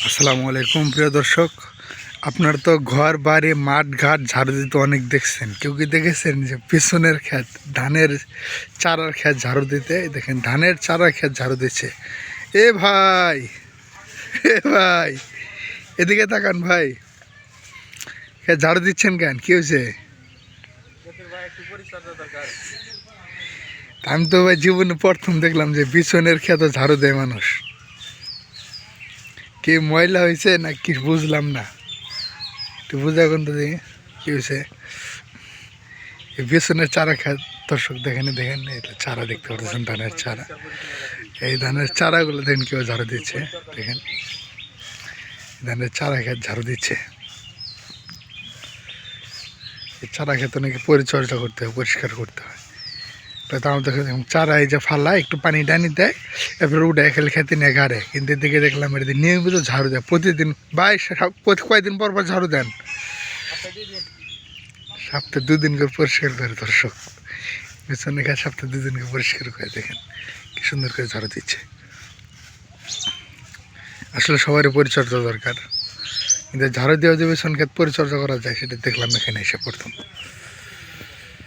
আসসালামু আলাইকুম প্রিয় দর্শক, আপনার তো ঘর বাড়ি মাঠ ঘাট ঝাড়ু দিতে অনেক দেখছেন। কেউ কি দেখেছেন যে পিছনের ক্ষেত ধানের চারার ক্ষেত ঝাড়ু দিতে? দেখেন ধানের চারা ক্ষেত ঝাড়ু দিচ্ছে। এ ভাই, এ ভাই, এদিকে তাকান ভাই, ক্ষেত ঝাড়ু দিচ্ছেন কেন? কি হয়েছে? আমি তো ভাই জীবনে প্রথম দেখলাম যে পিছনের ক্ষেত ঝাড়ু দেয় মানুষ। কি ময়লা হয়েছে না কি বুঝলাম না, একটু বুঝা কোন তো দেখি কি হয়েছে। এই বেসনের চারা খায় দর্শক, দেখেন দেখেন, এটা চারা দেখতে পাচ্ছেন, ধানের চারা। এই ধানের চারাগুলো দেখেন কেউ ঝাড়ু দিচ্ছে। দেখেন ধানের চারা খেত ঝাড়ু দিচ্ছে। এই চারা খেতে নাকি পরিচর্যা করতে হয়, পরিষ্কার করতে হয়। তো আমার দেখে চারা এই যে ফালা একটু পানি টানি দেয়, এরপরে উঠে খেলে খেতে নিয়ে গাড়ে। কিন্তু এদিকে দেখলাম এটা নিয়মিত ঝাড়ু দেয় প্রতিদিন। ভাই কয়দিন পর পর ঝাড়ু দেন? সপ্তাহে 2 দিন করে পরিষ্কার করে দর্শক। পেছনে গাছ সপ্তাহে 2 দিন করে পরিষ্কার করে। দেখেন কি সুন্দর করে ঝাড়ু দিচ্ছে। আসলে সবারই পরিচর্যা দরকার, কিন্তু ঝাড়ু দেওয়া যে পেছন ক্ষেত পরিচর্যা করা যায় সেটা দেখলাম এখানে এসে প্রথম।